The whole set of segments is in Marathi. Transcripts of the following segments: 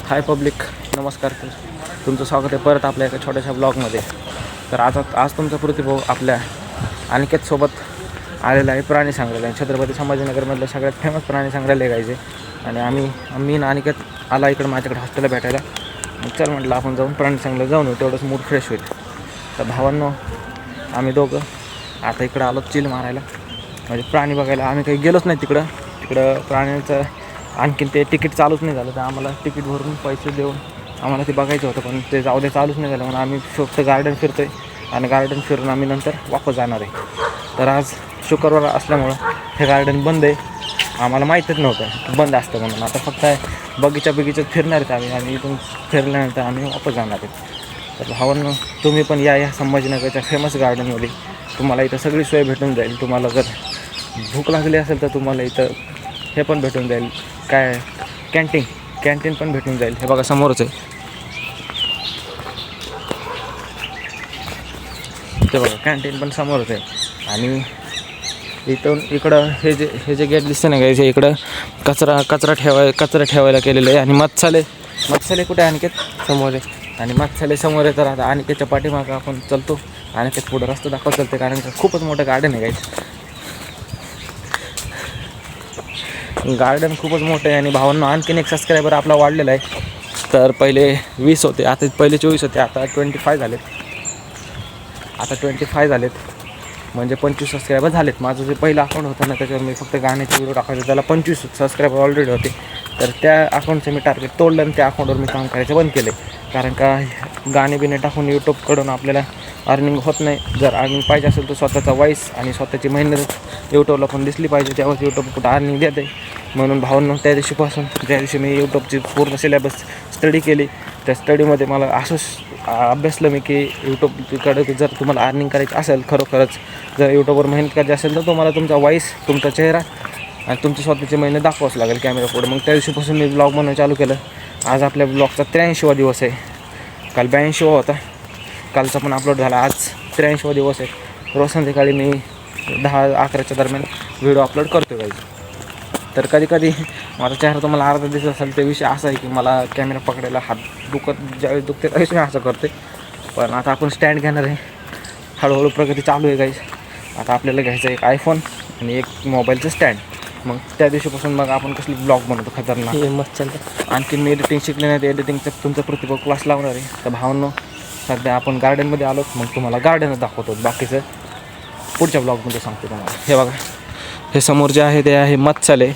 हाय पब्लिक, नमस्कार. तुमचं स्वागत आहे परत आपल्या एका छोट्याशा ब्लॉगमध्ये. तर आज तुमचा प्रतिभाव आपल्या अनिकेतसोबत आलेला आहे प्राणी संग्रहालय. छत्रपती संभाजीनगरमधलं सगळ्यात फेमस प्राणी संग्रहालय गायचे. आणि मी अनिकेत आला इकडं माझ्याकडे हॉस्टेलला भेटायला. मग चल म्हटलं आपण जाऊन प्राणी संग्रहालय जाऊन येऊ, तेवढंच मूड फ्रेश होईल. तर भावांनो, आम्ही दोघं आता इकडं आलो चिल मारायला, म्हणजे प्राणी बघायला. आम्ही काही गेलोच नाही तिकडं प्राण्यांचं आणखीन ते तिकीट चालूच नाही झालं. तर आम्हाला तिकीट भरून पैसे देऊन आम्हाला ते बघायचं होतं, पण ते जाऊ दे चालूच नाही झालं. म्हणून आम्ही फक्त गार्डन फिरतो आहे आणि गार्डन फिरून आम्ही नंतर वापस जाणार आहे. तर आज शुक्रवार असल्यामुळं हे गार्डन बंद आहे. आम्हाला माहीतच नव्हतं बंद असतं म्हणून. आता फक्त बगीच्यात फिरणार आहेत आम्ही, आणि इथून फिरल्यानंतर आम्ही वापस जाणार आहेत. तर भावांनो, तुम्ही पण या संभाजीनगरच्या फेमस गार्डनमध्ये. तुम्हाला इथं सगळी सोय भेटून जाईल. तुम्हाला जर भूक लागली असेल तर तुम्हाला इथं हे पण भेटून जाईल, काय कॅन्टीन पण भेटून जाईल. हे बघा समोरच आहे, ते बघा कॅन्टीन पण समोरच आहे. आणि इकडं हे जे गेट दिसतं ना गायचे, इकडं कचरा ठेवायला केलेलं आहे. आणि मत्स्यालय कुठे आहे अनिकेत? समोर आहे. आणि मत्स्यालय समोर आहे. तर आता अनिकेतच्या पाठीमागं आपण चलतो. अनिकेत पुढं रस्ता दाखवत चालते, कारण का खूपच मोठं गार्डन आहे गायचं. गार्डन खूपच मोठं आहे. आणि भावांना आणखीन एक सबस्क्रायबर आपला वाढलेला आहे. तर पहिले 20 होते, आता पहिले 24 होते, आता 25 झालेत. म्हणजे 25 सबस्क्रायबर झालेत. माझं जे पहिलं अकाउंट होतं ना, त्याच्यावर मी फक्त गाण्याचे व्हिडिओ टाकायचे, त्याला 25 सबस्क्रायबर ऑलरेडी होते. तर त्या अकाउंटचं मी टार्गेट तोडलं आणि त्या अकाउंटवर मी काम करायचं बंद केले. कारण का गाणे बिणे टाकून यूट्यूबकडून आपल्याला अर्निंग होत नाही. जर अर्निंग पाहिजे असेल तर स्वतःचा वॉईस आणि स्वतःची मेहनत यूट्यूबला पण दिसली पाहिजे, तेव्हाच यूट्यूब कुठं अर्निंग देते. म्हणून भावना त्या दिवशी मी यूट्यूबची पूर्ण सिलेबस स्टडी केली. त्या स्टडीमध्ये मला असंच अभ्यासलं मी की यूट्यूबकडे जर तुम्हाला अर्निंग करायची असेल, खरोखरच जर यूट्यूबवर मेहनत करायची असेल, तर तुम्हाला तुमचा वॉईस, तुमचा चेहरा आणि तुमची स्वतःची मेहनत दाखवावंच लागेल कॅमेरापुढे. मग त्या दिवशीपासून मी ब्लॉग बनवणं चालू केलं. आज आपल्या ब्लॉगचा 83वा दिवस आहे. काल 82वा होता, कालचा पण अपलोड झाला. आज 83वा दिवस आहे. रोज संध्याकाळी मी 10-11च्या दरम्यान व्हिडिओ अपलोड करतो गाईज. तर कधी माझा चेहरा तुम्हाला अर्धा दिसत असेल. ते विषय असा आहे की मला कॅमेरा पकडायला हात ज्यावेळेस दुखते त्यावेळेस मी असं करते. पण आता आपण स्टँड घेणार आहे. हळूहळू प्रगती चालू आहे गाईज. आता आपल्याला घ्यायचं एक आयफोन आणि एक मोबाईलचं स्टँड. मग त्या दिवशीपासून मग आपण कसली ब्लॉग बनवतो खतरनाक. मस्त चालतं. आणखी मी एडिटिंग शिकले नाही, ते एडिटिंगचा तुमचा प्रतिभा क्लास लावणार आहे. तर भावांनो, सध्या आपण गार्डनमध्ये आलो. मग तुम्हाला गार्डनच दाखवतो, बाकीचं पुढच्या ब्लॉगमध्ये सांगतो तुम्हाला. हे बघा, हे समोर जे आहे ते आहे मत्स्यालय.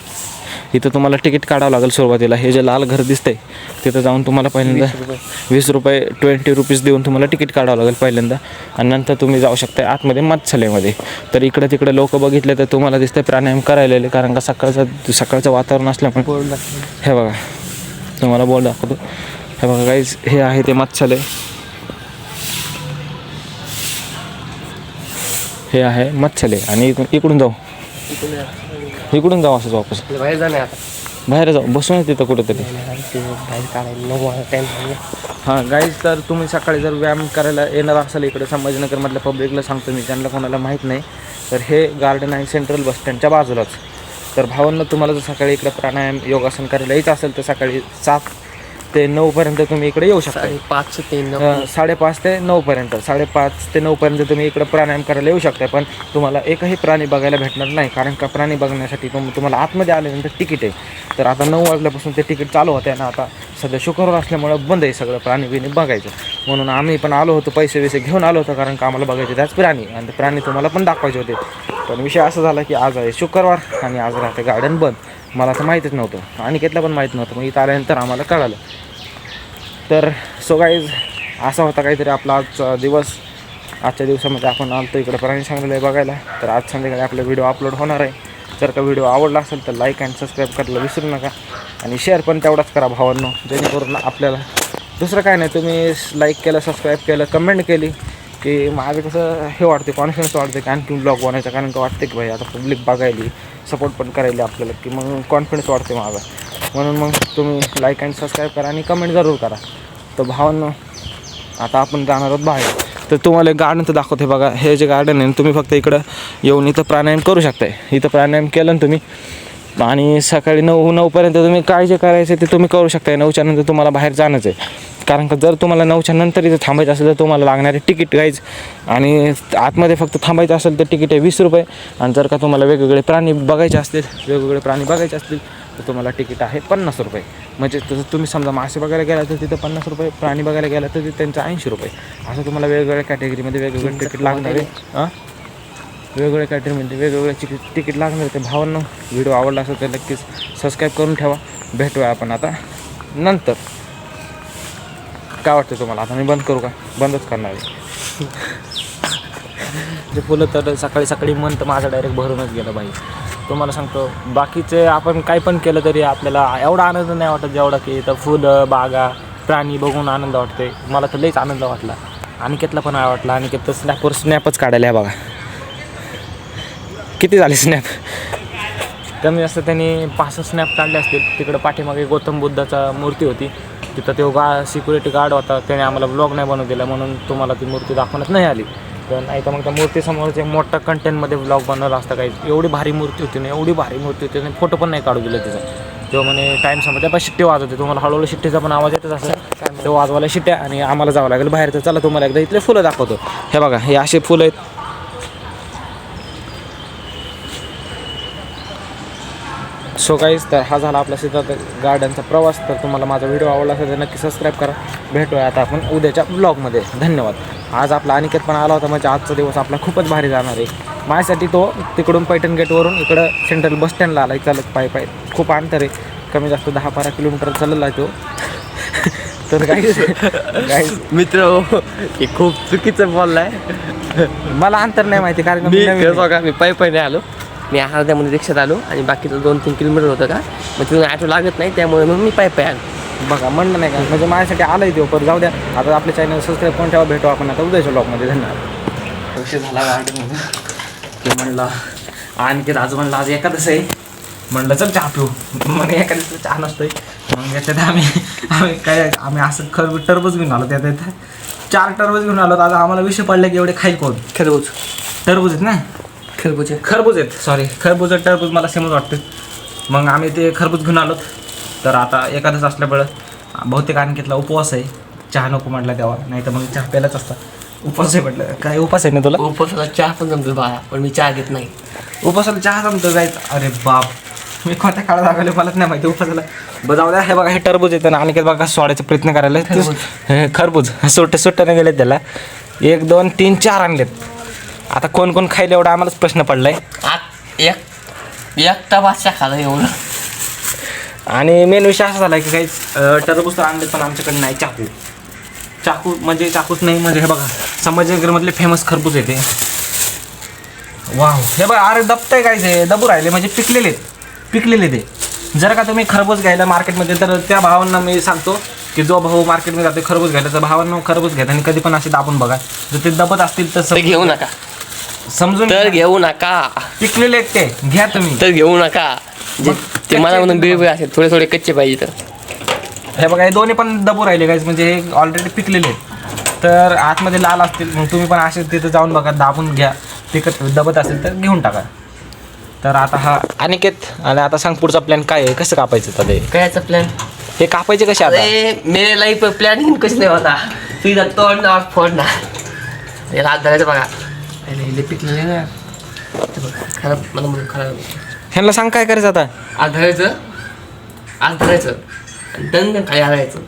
इथं तुम्हाला तिकीट काढावं लागेल सुरुवातीला. हे जे लाल घर दिसतंय तिथं जाऊन तुम्हाला पहिल्यांदा 20 रुपये 20 रुपीज देऊन तुम्हाला तिकीट काढावं लागेल पहिल्यांदा. आणि नंतर तुम्ही जाऊ शकता आतमध्ये मत्स्यालयमध्ये. तर इकडं तिकडं लोक बघितले तर तुम्हाला दिसतं प्राणायाम करायला, कारण का सकाळचं वातावरण असल्यामुळे. हे बघा, तुम्हाला बोर्ड दाखवतो. हे बघा गाईज, हे आहे ते मत्स्यालय. हे आहे मत्स्यालय. आणि इकडून जाऊ असंच वापस बाहेर जाऊ, बसून तिथं कुठंतरी. हां गाईज, तर तुम्ही सकाळी जर व्यायाम करायला येणार असाल इकडे संभाजीनगरमधल्या पब्लिकला सांगतो मी, ज्यांना कोणाला माहीत नाही, तर हे गार्डन आहे सेंट्रल बस स्टँडच्या बाजूलाच. तर भावांना तुम्हाला जर सकाळी इकडे प्राणायाम योगासन करायला यायचं असेल तर सकाळी 7 ते 9 तुम्ही इकडे येऊ शकता. 5 ते 9, 5:30 ते 9 5:30 ते 9 तुम्ही इकडे प्राणायाम करायला येऊ शकता. पण तुम्हाला एकही प्राणी बघायला भेटणार नाही, कारण का प्राणी बघण्यासाठी तुम्हाला आतमध्ये आल्यानंतर तिकीट आहे. तर आता 9 वाजल्यापासून ते तिकीट चालू होते ना. आता सध्या शुक्रवार असल्यामुळं बंद आहे सगळं प्राणी बिणी बघायचं. म्हणून आम्ही पण आलो होतो, पैसे घेऊन आलो होतो, कारण का आम्हाला बघायचे त्याच प्राणी, आणि ते प्राणी तुम्हाला पण दाखवायचे होते. पण विषय असा झाला की आज आहे शुक्रवार आणि आज राहते गार्डन बंद. मला तर माहीतच नव्हतं, आणि घेतलं पण माहीत नव्हतं. मग इथं आल्यानंतर आम्हाला कळालं. तर सो गाईज, असा होता काहीतरी आपला आजचा दिवस. आजच्या दिवसामध्ये आपण आलो इकडे प्राणी संग्रहालय बघायला. तर आज संध्याकाळी आपला व्हिडिओ अपलोड होणार आहे. जर का व्हिडिओ आवडला असेल तर लाईक अँड सबस्क्राईब करायला विसरू नका. आणि शेअर पण तेवढाच करा भावांनो, जेणेकरून आपल्याला दुसरं काय नाही, तुम्ही लाईक केलं, सबस्क्राईब केलं, कमेंट केली की माझं कसं हे वाटते, कॉन्फिडन्स वाटते की आणखी ब्लॉग बनायचा. कारण का वाटते की भाई आता पब्लिक बघायली, सपोर्ट पण करायला आपल्याला, की मग कॉन्फिडन्स वाटते माझा. म्हणून मग तुम्ही लाईक अँड सबस्क्राईब करा आणि कमेंट जरूर करा. तर भावांनो, आता आपण जाणार आहोत बाहेर. तर तुम्हाला गार्डन तर दाखवते बघा. हे जे गार्डन आहे तुम्ही फक्त इकडं येऊन इथं प्राणायाम करू शकताय. इथं प्राणायाम केलं ना तुम्ही आणि सकाळी 9पर्यंत तुम्ही काय जे करायचं ते तुम्ही करू शकता. 9च्या नंतर तुम्हाला बाहेर जाणंच आहे. कारण का जर तुम्हाला 9च्या नंतर इथे थांबायचं असेल तर तुम्हाला लागणारे तिकीट गाईज, आणि आतमध्ये फक्त थांबायचं असेल तर तिकीट आहे 20 रुपये. आणि जर का तुम्हाला वेगवेगळे प्राणी बघायचे असतील तर तुम्हाला तिकीट आहे 50 रुपये. म्हणजे तसं तुम्ही समजा मासे बघायला गेला तर तिथं 50 रुपये, प्राणी बघायला गेला तर तिथे त्यांचं 80 रुपये. असं तुम्हाला वेगवेगळ्या कॅटेगरीमध्ये वेगवेगळे तिकीट लागणार आहे. वेगवेगळ्या कॅटेगरीमध्ये वेगवेगळे तिकीट लागणार आहे. ते भावांनो, व्हिडिओ आवडला असेल तर नक्कीच सबस्क्राईब करून ठेवा. भेटूया आपण आता नंतर. काय वाटतं तुम्हाला? आता मी बंद करू का? बंदच करणार आहे. ते फुलं तर सकाळी सकाळी मन तर माझं डायरेक्ट भरूनच गेलं बाई. तुम्हाला सांगतो, बाकीचे आपण काही पण केलं तरी आपल्याला एवढा आनंद नाही वाटत जेवढा की इथं फुलं, बागा, प्राणी बघून आनंद वाटते. मला तर लईच आनंद वाटला. अनिकेतला पण आवडला. अनिकेत तर स्नॅपच काढायला आहे बघा. किती झाले स्नॅप? कमी जास्त त्यांनी 5 स्नॅप काढले असतील. तिकडं पाठीमागे गौतम बुद्धाचा मूर्ती होती. तिथं तो सिक्युरिटी गार्ड होता. त्याने आम्हाला ब्लॉग नाही बनवू दिला, म्हणून तुम्हाला ती मूर्ती दाखवण्यात नाही आली. तर नाही तर मग त्या मूर्तीसमोरचे मोठा कंटेंटमध्ये ब्लॉग बनवला असता. काही एवढी भारी मूर्ती होती ना, एवढी भारी मूर्ती होती आणि फोटो पण नाही काढू दिला तिचा. तो म्हणे टाईम संपला. त्या शिट्टी वाजवते. तुम्हाला हळूहळू शिट्टीचा पण आवाज येतच असं. तो वाजवायला शिट्ट्या आणि आम्हाला जावं लागेल बाहेर. तर चला तुम्हाला एकदा इथले फुलं दाखवतो. हे बघा, हे असे फुलं आहेत. सो गाईज, तर हा झाला आपला सिद्धार्थ गार्डनचा प्रवास. तर तुम्हाला माझा व्हिडिओ आवडला असेल तर नक्की सबस्क्राईब करा. भेटूया आता आपण उद्याच्या ब्लॉगमध्ये. धन्यवाद. आज आपला अनिकेत पण आला होता. म्हणजे आजचा दिवस आपला खूपच भारी जाणार आहे माझ्यासाठी. तो तिकडून पैठण गेटवरून इकडं सेंट्रल बस स्टँडला आला आहे चालत पाय. खूप अंतर आहे, कमी जास्त 10-12 किलोमीटर चालला आहे तो. तर गाईज मित्र हे खूप चुकीचं बोललाय. मला अंतर नाही माहिती, कारण मी पायी आलो. मी अर्ध्यामध्ये रिक्षात आलो आणि बाकीचं 2-3 किलोमीटर होतं का, मग तिथून ॲटो लागत नाही, त्यामुळे मग मी पायी आलो. बघा, म्हणलं नाही का, म्हणजे माझ्यासाठी आलं आहे ते पर. जाऊ द्या, आता आपल्या चॅनल सबस्क्राईब करून ठेवा. भेटू आपण आता उद्याच्या ब्लॉगमध्ये. धन्यवाद. विषय झाला गार्डनमध्ये की म्हणलं आणखी आज म्हणलं आज एकादश आहे. म्हणलं चल चहा पिऊ. मग एकादशीला चहा नसतोय. मग याच्यात आम्ही असं टरबूज घेऊन आलो. त्यात 4 टरबूज घेऊन आलो. आता आम्हाला विषय पडला की एवढे खाईल कोण? टरबूज आहेत ना, खरबूज आहेत. सॉरी, टरबूज मला सेमच वाटतं. मग आम्ही ते खरबूज घेऊन आलो. तर आता एकादश असल्यामुळं बहुतेक आणखीतला उपवास आहे. चहा नको म्हटला तेव्हा, नाही तर मग चहा प्यायलाच असता. उपवास आहे म्हटलं. काय उपवास आहे ना तुला? उपवासाला चहा पण जमतो बाळा, पण मी चहा घेत नाही. उपवासाला चहा जमतो जायचं? अरे बाप, मी कोणत्या काळात दाखवले मलाच नाही माहिती उपवासाला. जाऊ द्या. हे बघा, हे टरबूज येतं ना, आणखी बघा सोडायचा प्रयत्न करायला. खरबूज सुट्टाने गेलेत त्याला. 1, 2, 3, 4 आणलेत. आता कोण कोण खायला एवढा आम्हालाच प्रश्न पडलाय. एकटा बादशा खाला एवढं. आणि मेन विषय असा झाला की काही टरबूज तर आणले, पण आमच्याकडे नाही चाकू म्हणजे चाकूच नाही. म्हणजे हे बघा, संभाजीनगरमधले फेमस खरबूज येते. वाव, हे बघा, अरे दबतंय काय ते, दबू राहिले म्हणजे पिकलेले ते. जर का तुम्ही खरबूज घ्यायला मार्केटमध्ये, तर त्या भावांना मी सांगतो की जो भाऊ मार्केटमध्ये जाते खरबूज घ्यायला, तर भावांना खरबूज घ्यायला आणि कधी पण असे दाबून बघा. जर ते दबत असतील तर घेऊ नका, समजून तर घेऊ नका. पिकलेले आहेत ते, घ्या तुम्ही, तर घेऊ नका. ते मला म्हणून बिळबिळ असेल, थोडे कच्चे पाहिजे. तर हे बघा, हे दोन्ही पण दबू राहिले गाईज, म्हणजे हे ऑलरेडी पिकलेले आहेत. तर आतमध्ये लाल असतील, मग तुम्ही पण असे तिथं जाऊन बघा, दाबून घ्या. पिकत दबत असेल तर घेऊन टाका. तर आता हा अनिकेत, आणि आता सांग पुढचा प्लॅन काय आहे, कसं कापायचं? तर कायचा प्लॅन? हे कापायचे कसे? आता मेरे लाईफ प्लॅनिंग कशी नाही होता, तुझा तोड ना फोड ना. याला हात धरायचं बघा, पिकलेले ना खराब, मला म्हणून खराब. ह्यांना सांग काय करायचं आता? आज धरायचं दंग काय हरायचं.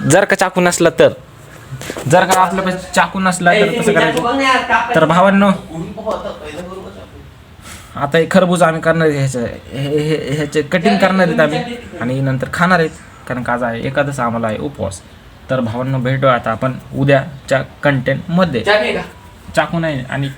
जर का चाकू नसला तर, जर का आपल्यापाशी चाकू नसला तर कसं करायचं? तर भावांनो, आता हे खरबूज आम्ही करणार आहे, ह्याचे कटिंग करणार आहेत आम्ही आणि नंतर खाणार आहेत, कारण का आज आहे एकादश, आम्हाला आहे उपवास. तर भावांनो, भेटू आता आपण उद्याच्या कंटेंटमध्ये. चाकू नाही आणि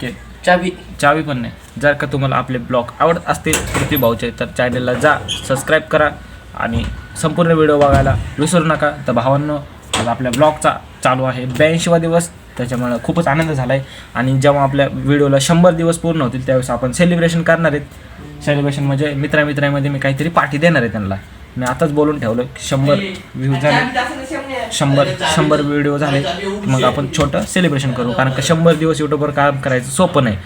चावी पण नाही. जर का तुम्हाला आपले ब्लॉग आवडत असतील पृथ्वी भाऊचे, तर चॅनलला जा, सबस्क्राईब करा आणि संपूर्ण व्हिडिओ बघायला विसरू नका. तर भावांनो, आज आपल्या ब्लॉगचा चालू आहे 82वा दिवस, त्याच्यामुळे खूपच आनंद झाला आहे. आणि जेव्हा आपल्या व्हिडिओला 100 दिवस पूर्ण होतील त्यावेळेस आपण सेलिब्रेशन करणार आहेत. सेलिब्रेशन म्हणजे मित्रांमध्ये मी काहीतरी पार्टी देणार आहे त्यांना. मी आताच बोलून ठेवलं, 100 व्ह्यूज झाले, 100 व्हिडिओ झाले, मग आपण छोटं सेलिब्रेशन करू. कारण का 100 दिवस यूट्यूबवर काम करायचं सोपं नाही.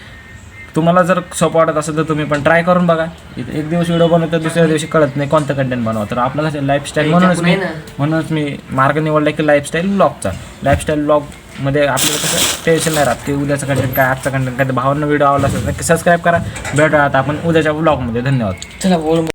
तुम्हाला जर सोपं वाटत असेल तर तुम्ही पण ट्राय करून बघा. एक दिवस व्हिडिओ बनवतो, दुसऱ्या दिवशी कळत नाही कोणतं कंटेंट बनवा. तर आपलं कसं लाईफस्टाईल म्हणूनच मी मार्ग निवडला की लाईफस्टाईल ब्लॉगचा. लाईफस्टाईल ब्लॉगमध्ये आपल्याला कसं टेन्शन नाही राहत की उद्याचं कंटेंट काय, आजचं कंटेंट काय. भावांना व्हिडिओ आवडला असेल तर सबस्क्राईब करा. भेटूया आता आपण उद्याच्या ब्लॉगमध्ये. धन्यवाद. चला बोल.